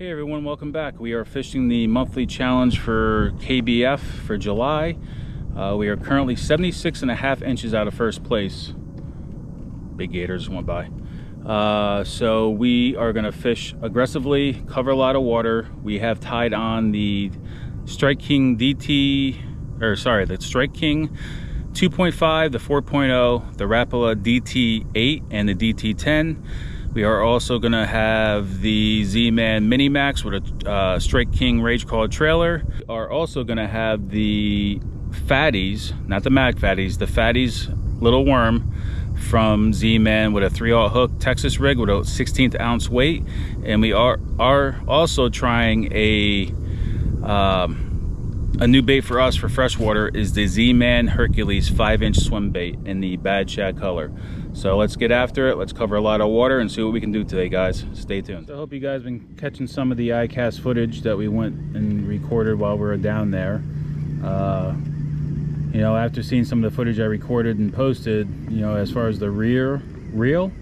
Hey everyone, welcome back. We are fishing the monthly challenge for KBF for July. We are currently 76.5 inches out of first place. Big gators went by. So we are going to fish aggressively, cover a lot of water. We have tied on the Strike King DT, or sorry, the Strike King 2.5, the 4.0, the Rapala DT8, and the DT10. We are also going to have the Z-Man Mini Max with a Strike King Rage Call trailer. We are also going to have the Fatties, not the Mag Fatties, the Fatties Little Worm from Z-Man with a 3/0 hook Texas rig with a 1/16 ounce weight. And we are also trying a new bait for us for freshwater is the Z-Man Hercules 5-inch swim bait in the Bad Shad color. So let's get after it. Let's cover a lot of water and see what we can do today, guys. Stay tuned. So I hope you guys have been catching some of the iCast footage that we went and recorded while we were down there. You know, after seeing some of the footage I recorded and posted, you know, as far as the real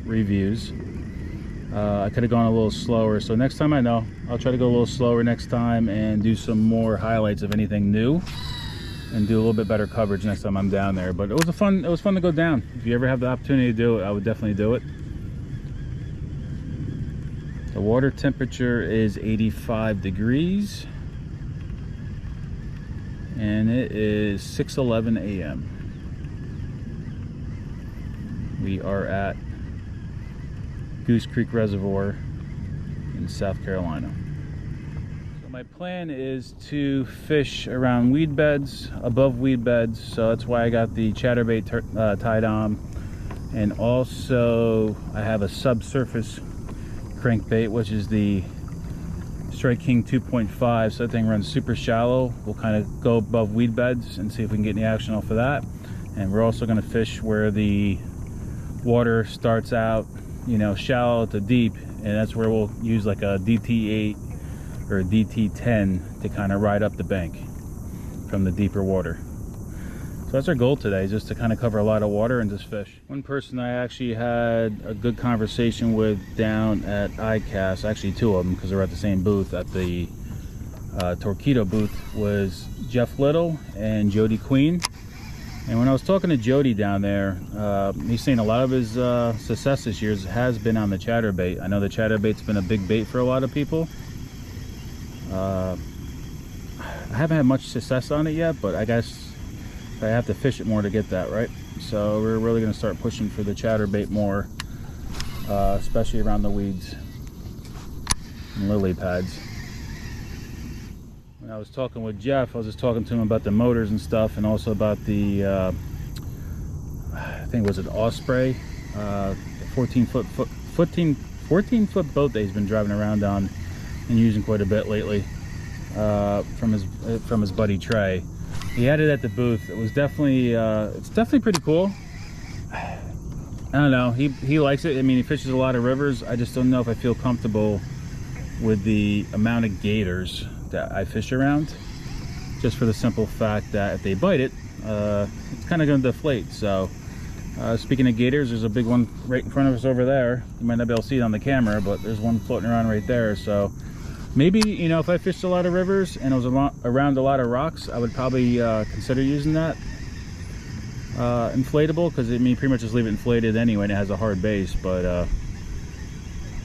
reviews, I could have gone a little slower. So next time, I'll try to go a little slower next time and do some more highlights of anything new, and do a little bit better coverage next time I'm down there. But it was fun to go down. If you ever have the opportunity to do it, I would definitely do it. The water temperature is 85 degrees and it is 6:11 a.m. We are at Goose Creek Reservoir in South Carolina. My plan is to fish around weed beds, above weed beds, so that's why I got the chatterbait tied on. And also I have a subsurface crankbait, which is the Strike King 2.5, so that thing runs super shallow. We'll kind of go above weed beds and see if we can get any action off of that. And we're also going to fish where the water starts out, you know, shallow to deep, and that's where we'll use like a DT8 or a DT10 to kind of ride up the bank from the deeper water. So that's our goal today, just to kind of cover a lot of water and just fish. One person I actually had a good conversation with down at iCast, actually two of them because they were at the same booth, at the Torpedo booth, was Jeff Little and Jody Queen. And when I was talking to Jody down there, he's saying a lot of his success this year has been on the chatterbait. I know the chatterbait's been a big bait for a lot of people. I haven't had much success on it yet, but I guess I have to fish it more to get that, right? So we're really going to start pushing for the chatterbait more, especially around the weeds and lily pads. When I was talking with Jeff, I was just talking to him about the motors and stuff, and also about the I think it was an Osprey 14 foot boat that he's been driving around on and using quite a bit lately, from his buddy Trey. He had it at the booth. It was definitely it's definitely pretty cool. I don't know, he likes it. I mean, he fishes a lot of rivers. I just don't know if I feel comfortable with the amount of gators that I fish around, just for the simple fact that if they bite it, it's kind of going to deflate. So speaking of gators, there's a big one right in front of us over there. You might not be able to see it on the camera, but there's one floating around right there. So maybe, you know, if I fished a lot of rivers and it was around a lot of rocks, I would probably consider using that inflatable, because I mean, pretty much just leave it inflated anyway and it has a hard base. But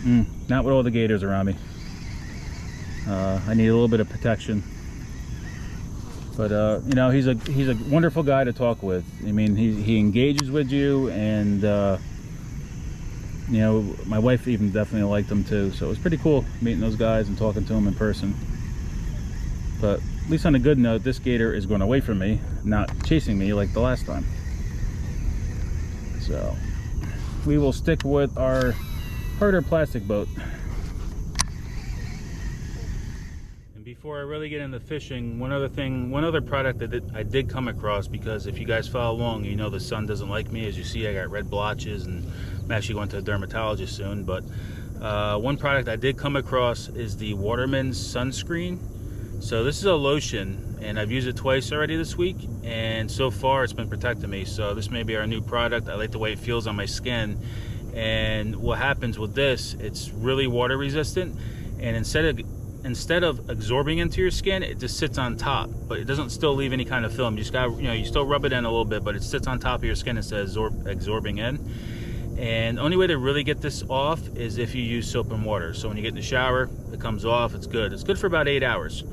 not with all the gators around me. I need a little bit of protection. But you know, he's a wonderful guy to talk with. I mean, he engages with you, and you know, my wife even definitely liked him too. So it was pretty cool meeting those guys and talking to them in person. But at least on a good note, this gator is going away from me, not chasing me like the last time. So we will stick with our harder plastic boat. Before I really get into fishing, one other product that I did come across, because if you guys follow along, you know the sun doesn't like me. As you see, I got red blotches, and I'm actually going to a dermatologist soon. But one product I did come across is the Waterman's Sunscreen. So this is a lotion, and I've used it twice already this week, and so far it's been protecting me. So this may be our new product. I like the way it feels on my skin, and what happens with this, it's really water resistant, and instead of absorbing into your skin, it just sits on top, but it doesn't still leave any kind of film. You just got, you still rub it in a little bit, but it sits on top of your skin instead of absorbing in. And the only way to really get this off is if you use soap and water. So when you get in the shower, it comes off. It's good. It's good for about 8 hours.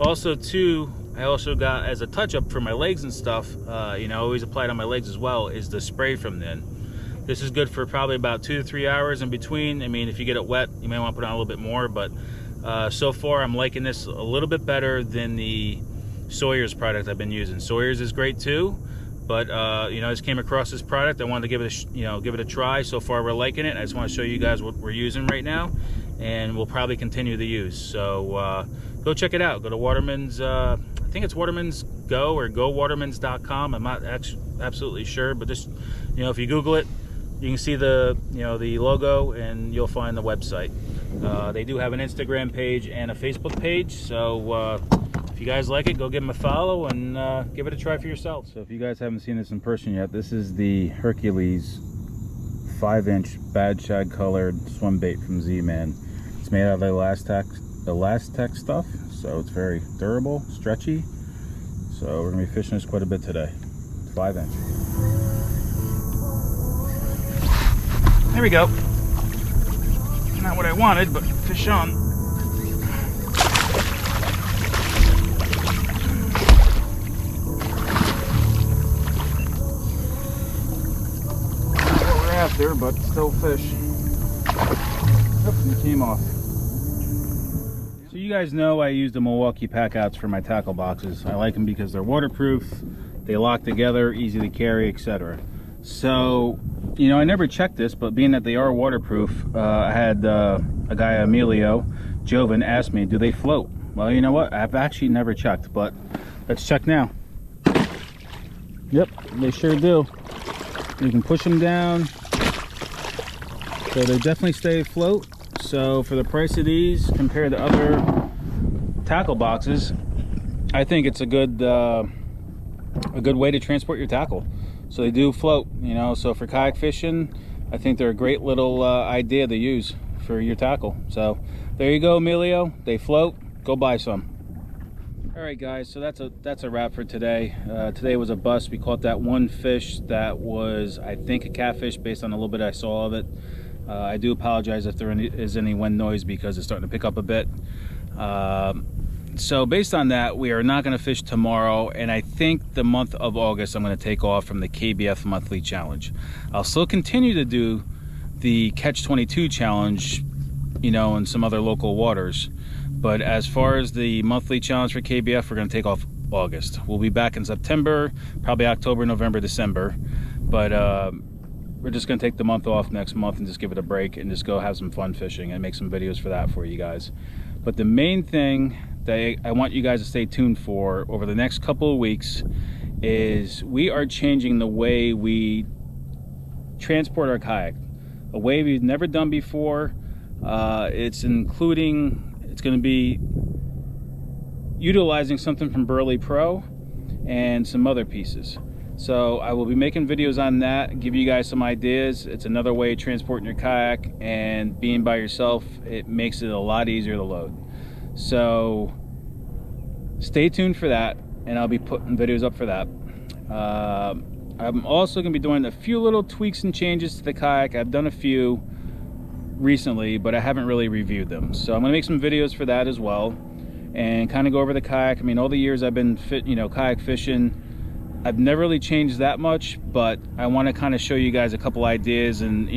Also too, I also got, as a touch-up for my legs and stuff, I always apply it on my legs as well, is the spray from then. This is good for probably about 2 to 3 hours in between. I mean, if you get it wet, you may want to put on a little bit more, but so far I'm liking this a little bit better than the Sawyer's product I've been using. Sawyer's is great too, but I just came across this product. I wanted to give it a try. So far we're liking it. I just want to show you guys what we're using right now, and we'll probably continue the use. So go check it out. Go to Waterman's, I think it's Waterman's Go or GoWatermans.com. I'm not absolutely sure, but just if you Google it, you can see the the logo and you'll find the website. They do have an Instagram page and a Facebook page, so if you guys like it, go give them a follow and give it a try for yourself. So if you guys haven't seen this in person yet, this is the Hercules 5-inch bad shag colored swim bait from Z-Man. It's made out of Elastec stuff, so it's very durable, stretchy. So we're gonna be fishing this quite a bit today. 5-inch. There we go. Not what I wanted, but fish on. After, but still fish. Oops, and it came off. So you guys know I use the Milwaukee Packets for my tackle boxes. I like them because they're waterproof, they lock together, easy to carry, etc. So, I never checked this, but being that they are waterproof, I had a guy, Emilio Joven, ask me, do they float? Well, you know what? I've actually never checked, but let's check now. Yep, they sure do. You can push them down. So they definitely stay afloat. So for the price of these compared to other tackle boxes, I think it's a good way to transport your tackle. So they do float, so for kayak fishing, I think they're a great little idea to use for your tackle. So there you go, Emilio. They float. Go buy some. All right, guys, so that's a wrap for today. Today was a bust. We caught that one fish that was, I think, a catfish based on a little bit I saw of it. I do apologize if there is any wind noise because it's starting to pick up a bit. So based on that, we are not going to fish tomorrow, and I think the month of August I'm going to take off from the KBF monthly challenge. I'll still continue to do the Catch 22 challenge, in some other local waters. But as far as the monthly challenge for KBF, we're going to take off August. We'll be back in September, probably October, November, December. But we're just going to take the month off next month and just give it a break and just go have some fun fishing and make some videos for that for you guys. But the main thing that I want you guys to stay tuned for over the next couple of weeks is we are changing the way we transport our kayak. A way we've never done before. It's going to be utilizing something from Burley Pro and some other pieces. So I will be making videos on that, give you guys some ideas. It's another way of transporting your kayak, and being by yourself, it makes it a lot easier to load. So stay tuned for that, and I'll be putting videos up for that. I'm also going to be doing a few little tweaks and changes to the kayak. I've done a few recently, but I haven't really reviewed them. So I'm going to make some videos for that as well, and kind of go over the kayak. I mean, all the years I've been kayak fishing, I've never really changed that much, but I want to kind of show you guys a couple ideas, and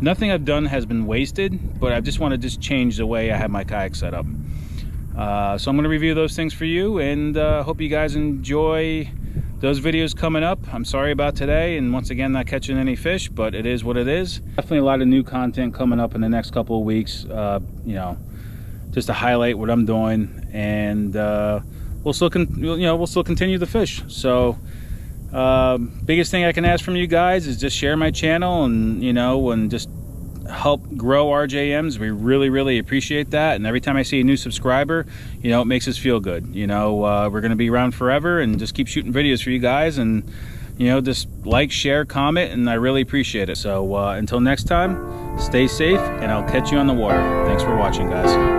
nothing I've done has been wasted, but I just want to change the way I have my kayak set up. So I'm going to review those things for you, and hope you guys enjoy those videos coming up. I'm sorry about today, and once again, not catching any fish, but it is what it is. Definitely a lot of new content coming up in the next couple of weeks, just to highlight what I'm doing, and we'll still continue to fish. So biggest thing I can ask from you guys is just share my channel, and and just help grow RJMs. We really appreciate that, and every time I see a new subscriber, it makes us feel good. We're going to be around forever and just keep shooting videos for you guys, and you know, just like, share, comment, and I really appreciate it. So until next time, stay safe, and I'll catch you on the water. Thanks for watching, guys.